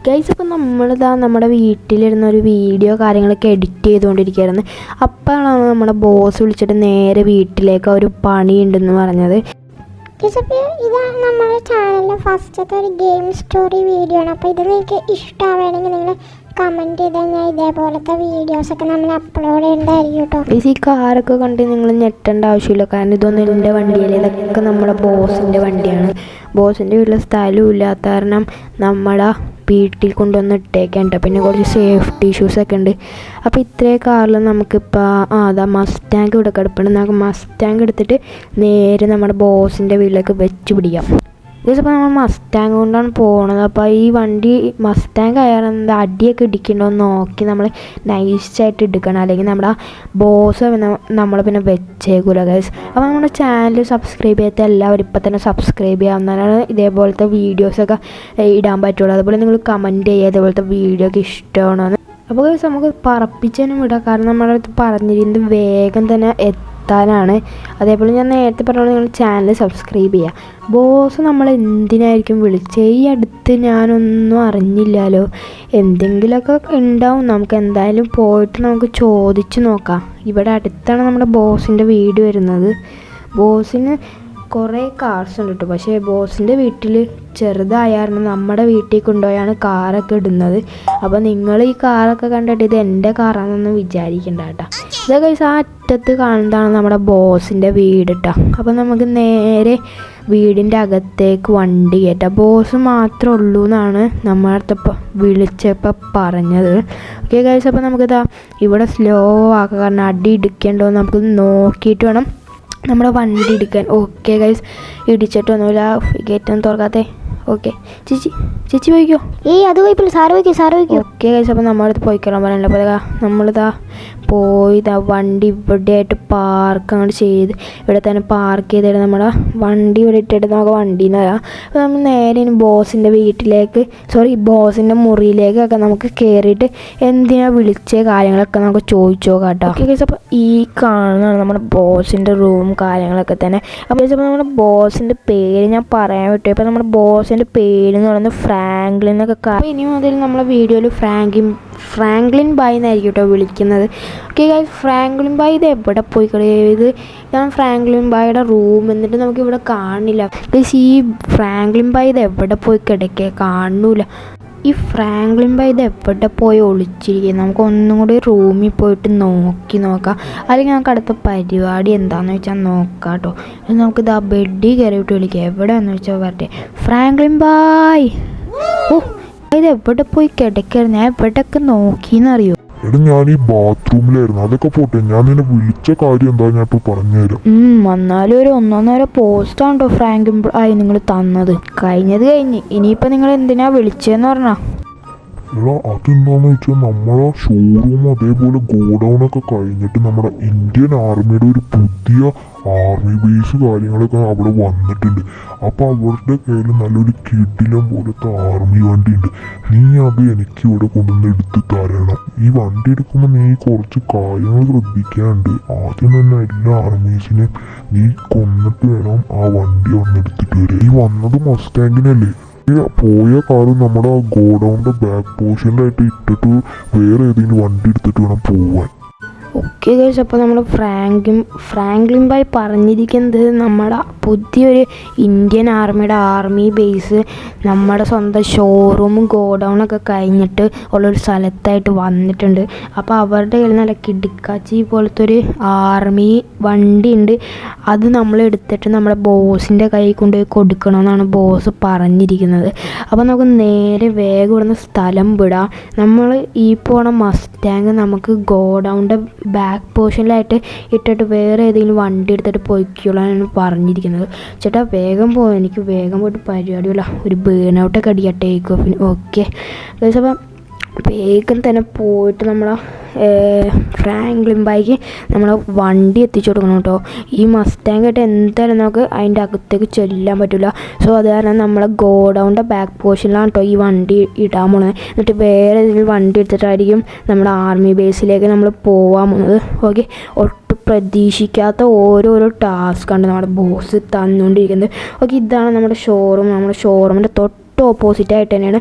Guys ഇപ്പോൾ നമ്മളിതാ നമ്മുടെ വീട്ടിലിരുന്ന ഒരു വീഡിയോ കാര്യങ്ങളൊക്കെ എഡിറ്റ് ചെയ്തുകൊണ്ടിരിക്കുകയായിരുന്നു. അപ്പോഴാണ് നമ്മുടെ ബോസ് വിളിച്ചിട്ട് നേരെ വീട്ടിലേക്ക് ഒരു പണിയുണ്ടെന്ന് പറഞ്ഞത്. ഇതാണ് നമ്മുടെ ചാനലിലെ ഫസ്റ്റത്തെ ഒരു ഗെയിം സ്റ്റോറി വീഡിയോ ആണ്. അപ്പോൾ ഇത് നിങ്ങൾക്ക് ഇഷ്ടമാവുകയാണെങ്കിൽ നിങ്ങൾ കമൻറ്റ് ചെയ്താൽ ഞാൻ ഇതേപോലത്തെ വീഡിയോസൊക്കെ നമ്മൾ അപ്ലോഡ് ചെയ്യേണ്ടതായിരിക്കും കേട്ടോ. ഈ കാറൊക്കെ കണ്ട് നിങ്ങൾ ഞെട്ടേണ്ട ആവശ്യമില്ല, കാരണം ഇതൊന്നും എൻ്റെ വണ്ടിയല്ല, ഇതൊക്കെ നമ്മുടെ ബോസിൻ്റെ വണ്ടിയാണ്. ബോസിൻ്റെ വീട്ടിൽ സ്ഥലവും ഇല്ലാത്ത കാരണം നമ്മുടെ വീട്ടിൽ കൊണ്ടുവന്ന് ഇട്ടേക്കുണ്ട്. പിന്നെ കുറച്ച് സേഫ്റ്റി ഇഷ്യൂസൊക്കെ ഉണ്ട്. അപ്പോൾ ഇത്രയും കാറിൽ നമുക്കിപ്പോൾ അതാ മസ്റ്റാങ്ക് ഇവിടെ കിടപ്പുണ്ട്. നമുക്ക് മസ്റ്റാങ്ക് എടുത്തിട്ട് നേരെ നമ്മുടെ ബോസിൻ്റെ വീട്ടിലേക്ക് വെച്ച് പിടിക്കാം. ഇതിപ്പോൾ നമ്മൾ മസ്റ്റാങ്ക് കൊണ്ടാണ് പോകുന്നത്. അപ്പോൾ ഈ വണ്ടി മസ്റ്റാങ്ക് ആയാലും അടിയൊക്കെ ഇടിക്കണ്ടോ എന്ന് നോക്കി നമ്മൾ നൈസായിട്ട് എടുക്കണം, അല്ലെങ്കിൽ നമ്മുടെ ബോസ് നമ്മൾ പിന്നെ വെച്ചേക്കൂല ഗൈസ്. അപ്പോൾ നമ്മുടെ ചാനൽ സബ്സ്ക്രൈബ് ചെയ്യാത്ത എല്ലാവരും ഇപ്പം തന്നെ സബ്സ്ക്രൈബ് ചെയ്യാവുന്നതാണ്. ഇതേപോലത്തെ വീഡിയോസൊക്കെ ഇടാൻ പറ്റുള്ളൂ. അതുപോലെ നിങ്ങൾ കമൻറ്റ് ചെയ്യുക ഇതേപോലത്തെ വീഡിയോ ഒക്കെ ഇഷ്ടമാണെന്ന്. അപ്പോൾ ഗൈസ് നമുക്ക് പറപ്പിച്ചതിനും വിടാം, കാരണം നമ്മുടെ അടുത്ത് പറഞ്ഞിരുന്നത് വേഗം തന്നെ എത്താനാണ്. അതേപോലെ ഞാൻ നേരത്തെ പറഞ്ഞത് നിങ്ങൾ ചാനൽ സബ്സ്ക്രൈബ് ചെയ്യുക. ബോസ് നമ്മൾ എന്തിനായിരിക്കും വിളിച്ചത്? ഈ അടുത്ത് ഞാനൊന്നും അറിഞ്ഞില്ലല്ലോ. എന്തെങ്കിലുമൊക്കെ ഉണ്ടാവും. നമുക്ക് എന്തായാലും പോയിട്ട് നമുക്ക് ചോദിച്ച് നോക്കാം. ഇവിടെ അടുത്താണ് നമ്മുടെ ബോസിൻ്റെ വീട് വരുന്നത്. ബോസിന് കുറേ കാർസ് ഉണ്ട് കേട്ടോ, പക്ഷേ ബോസിൻ്റെ വീട്ടിൽ ചെറുതായിരുന്നു. നമ്മുടെ വീട്ടിൽ കൊണ്ടുപോയാണ് കാറൊക്കെ ഇടുന്നത്. അപ്പോൾ നിങ്ങൾ ഈ കാറൊക്കെ കണ്ടിട്ട് ഇത് എൻ്റെ കാറാണെന്നൊന്നും വിചാരിക്കണ്ട കേട്ടോ. ഇതൊക്കെ ആ അറ്റത്ത് കാണുന്നതാണ് നമ്മുടെ ബോസിൻ്റെ വീട് കേട്ടോ. അപ്പോൾ നമുക്ക് നേരെ വീടിൻ്റെ അകത്തേക്ക് വണ്ടി കയറ്റാം. ബോസ് മാത്രമേ ഉള്ളൂ എന്നാണ് നമ്മുടെ അടുത്ത് വിളിച്ചപ്പോൾ പറഞ്ഞത്. ഓക്കെ ഗൈസ്, അപ്പോൾ നമുക്കിതാ ഇവിടെ സ്ലോ ആക്കുക, കാരണം അടി ഇടിക്കേണ്ടോ നമുക്ക് നോക്കിയിട്ട് വേണം നമ്മുടെ വണ്ടി എടുക്കാൻ. ഓക്കെ ഗൈസ്, ഇടിച്ചിട്ടൊന്നുമില്ല. ഗേറ്റൊന്നും തുറക്കാത്തേ. ഓക്കെ ചേച്ചി പോയിക്കോ. അത് പോയിപ്പോൾ സാറ് പോയിക്കോ. ഓക്കെ ഗൈസ്, അപ്പോൾ നമ്മുടെ അടുത്ത് പോയിക്കോളാൻ പറയാനല്ലോ. അപ്പോൾ നമ്മളിതാ പോയിതാ വണ്ടി ഇവിടെ ആയിട്ട് പാർക്ക് അങ്ങോട്ട് ചെയ്ത് ഇവിടെ തന്നെ പാർക്ക് ചെയ്തിട്ട് നമ്മുടെ വണ്ടി ഇവിടെ ഇട്ടിട്ട് നമുക്ക് വണ്ടിയിൽ നിന്ന് വരാം. അപ്പോൾ നമ്മൾ നേരെ ഇനി ബോസിൻ്റെ വീട്ടിലേക്ക് ബോസിൻ്റെ മുറിയിലേക്കൊക്കെ നമുക്ക് കയറിയിട്ട് എന്തിനാ വിളിച്ച കാര്യങ്ങളൊക്കെ നമുക്ക് ചോദിച്ചു നോക്കാം കേട്ടോ. ഓക്കെ ഗൈസ്, അപ്പോൾ ഈ കാണുന്നതാണ് നമ്മുടെ ബോസിൻ്റെ റൂം കാര്യങ്ങളൊക്കെ തന്നെ. അപ്പോൾ നമ്മുടെ ബോസിൻ്റെ പേര് ഞാൻ പറയാൻ പറ്റും. ഇപ്പോൾ നമ്മുടെ ബോസിൻ്റെ പേര് എന്ന് പറയുന്നത് ഫ്രാങ്ക്ലിൻ എന്നൊക്കെ. അപ്പോൾ ഇനി മുതൽ നമ്മളെ വീഡിയോയിൽ ഫ്രാങ്ക്ലിൻ ബായ് എന്നായിരിക്കും കേട്ടോ വിളിക്കുന്നത്. ഓക്കെ ഗൈസ്, ഫ്രാങ്ക്ലിൻ ബായ് ഇത് എവിടെ പോയി കളിയത്? ഇതാണ് ഫ്രാങ്ക്ലിൻ ബായുടെ റൂം. എന്നിട്ട് നമുക്കിവിടെ കാണില്ല ഗൈസ്. ഈ ഫ്രാങ്ക്ലിൻ ബായ് ഇത് എവിടെ പോയി കിടക്കുക? കാണൂല. ഈ ഫ്രാങ്ക്ലിൻ ബായ് ഇത് എവിടെ പോയി ഒളിച്ചിരിക്കുക? നമുക്ക് ഒന്നും കൂടി റൂമിൽ പോയിട്ട് നോക്കാം. അല്ലെങ്കിൽ നമുക്ക് അടുത്ത പരിപാടി എന്താണെന്ന് വെച്ചാൽ നോക്കാം കേട്ടോ. നമുക്കിത് ആ ബെഡിൽ കയറിയിട്ട് വിളിക്കാം. എവിടെയാണെന്ന് വെച്ചാൽ വരട്ടെ. ഫ്രാങ്ക്ലിൻ ബായ്, ഇത് എവിടെ പോയി കിടക്കായിരുന്നു? ഞാൻ എവിടെയൊക്കെ നോക്കിയെന്നറിയോ? എടാ, ഞാൻ ഈ ബാത്റൂമിലായിരുന്നു. അതൊക്കെ പോട്ടെ, ഞാൻ നിന്നെ വിളിച്ച കാര്യം എന്താ ഞാൻ ഇപ്പോൾ പറഞ്ഞുതരാം. വന്നാലും ഒരു 1.5 പോസ്റ്റാണ് കേട്ടോ ഫ്രാങ്ക്ലിൻ ബായ് നിങ്ങൾ തന്നത്. കഴിഞ്ഞ് ഇനിയിപ്പോൾ നിങ്ങൾ എന്തിനാ വിളിച്ചതെന്ന് പറഞ്ഞാ? എടാ, അതെന്താന്ന് വെച്ചാൽ നമ്മളെ ഷോറൂം അതേപോലെ ഗോഡൗണൊക്കെ കഴിഞ്ഞിട്ട് നമ്മുടെ ഇന്ത്യൻ ആർമിയുടെ ഒരു പുതിയ ആർമി ബേസ് കാര്യങ്ങളൊക്കെ അവിടെ വന്നിട്ടുണ്ട്. അപ്പോൾ അവരുടെ കയ്യിൽ നല്ലൊരു കിടിലം പോലത്തെ ആർമി വണ്ടി ഉണ്ട്. നീ അത് എനിക്ക് ഇവിടെ കൊണ്ടുവന്ന് എടുത്ത് തരണം. ഈ വണ്ടി എടുക്കുമ്പോൾ നീ കുറച്ച് കാര്യങ്ങൾ ശ്രദ്ധിക്കാനുണ്ട്. ആദ്യം തന്നെ എല്ലാ ആർമീസിനെയും നീ കൊന്നിട്ട് വേണം ആ വണ്ടി വന്നെടുത്തിട്ട് വരിക. ഈ വന്നത് മസ്റ്റാങ്കിനല്ലേ? പോയ കാറ് നമ്മുടെ ഗോഡൗണിന്റെ ബാക്ക് പോർഷനിലായിട്ട് ഇട്ടിട്ട് വേറെ ഏതെങ്കിലും വണ്ടി എടുത്തിട്ട് വേണം പോവാൻ. ഓക്കെ ഗൈസ്, അപ്പോൾ നമ്മൾ ഫ്രാങ്ക്ലിൻ ബായ് പറഞ്ഞിരിക്കുന്നത് നമ്മുടെ പുതിയൊരു ഇന്ത്യൻ ആർമിയുടെ ആർമി ബേസ് നമ്മുടെ സ്വന്തം ഷോറൂമും ഗോഡൗണൊക്കെ കഴിഞ്ഞിട്ട് ഉള്ളൊരു സ്ഥലത്തായിട്ട് വന്നിട്ടുണ്ട്. അപ്പോൾ അവരുടെ കയ്യിൽ നല്ല കിടുക്കാച്ചി പോലത്തെ ഒരു ആർമി വണ്ടി ഉണ്ട്. അത് നമ്മൾ എടുത്തിട്ട് നമ്മുടെ ബോസിൻ്റെ കയ്യിൽ കൊണ്ടുപോയി കൊടുക്കണമെന്നാണ് ബോസ് പറഞ്ഞിരിക്കുന്നത്. അപ്പോൾ നമുക്ക് നേരെ വേഗം ഇവിടുന്ന് സ്ഥലം വിടാം. നമ്മൾ ഈ പോണ മസ്റ്റാങ്ക് നമുക്ക് ഗോഡൗണിൻ്റെ ബാക്ക് പോർഷനിലായിട്ട് ഇട്ടിട്ട് വേറെ ഏതെങ്കിലും വണ്ടി എടുത്തിട്ട് പോയിക്കോളാനാണ് പറഞ്ഞിരിക്കുന്നത്. ചേട്ടാ വേഗം പോകും, എനിക്ക് വേഗം പോയിട്ട് പരിപാടിയുള്ള ഒരു ബേൺ ഔട്ടൊക്കെ അടിക്കാം ടേക്ക് ഓഫിന്. ഓക്കെ ഗൈസ്, അപ്പം വേഗം തന്നെ പോയിട്ട് നമ്മളെ ഫ്രാങ്ക്ലിൻ ബായ്ക്ക് നമ്മളെ വണ്ടി എത്തിച്ചു കൊടുക്കണം കേട്ടോ. ഈ മസ്റ്റാങ്കായിട്ട് എന്തായാലും നമുക്ക് അതിൻ്റെ അകത്തേക്ക് ചെല്ലാൻ പറ്റില്ല. സോ അത് കാരണം നമ്മളെ ഗോഡൗണിൻ്റെ ബാക്ക് പോർഷനിലാണ് കേട്ടോ ഈ വണ്ടി ഇടാൻ പോകുന്നത്. എന്നിട്ട് വേറെ ഏതെങ്കിലും വണ്ടി എടുത്തിട്ടായിരിക്കും നമ്മുടെ ആർമി ബേസിലേക്ക് നമ്മൾ പോകാൻ പോകുന്നത്. ഓക്കെ, ഒട്ടും പ്രതീക്ഷിക്കാത്ത ഓരോരോ ടാസ്ക്കാണ് നമ്മുടെ ബോസ് തന്നുകൊണ്ടിരിക്കുന്നത്. ഓക്കെ, ഇതാണ് നമ്മുടെ ഷോറൂം. നമ്മുടെ ഷോറൂമിൻ്റെ തൊട്ട് ഓപ്പോസിറ്റായിട്ട് തന്നെയാണ്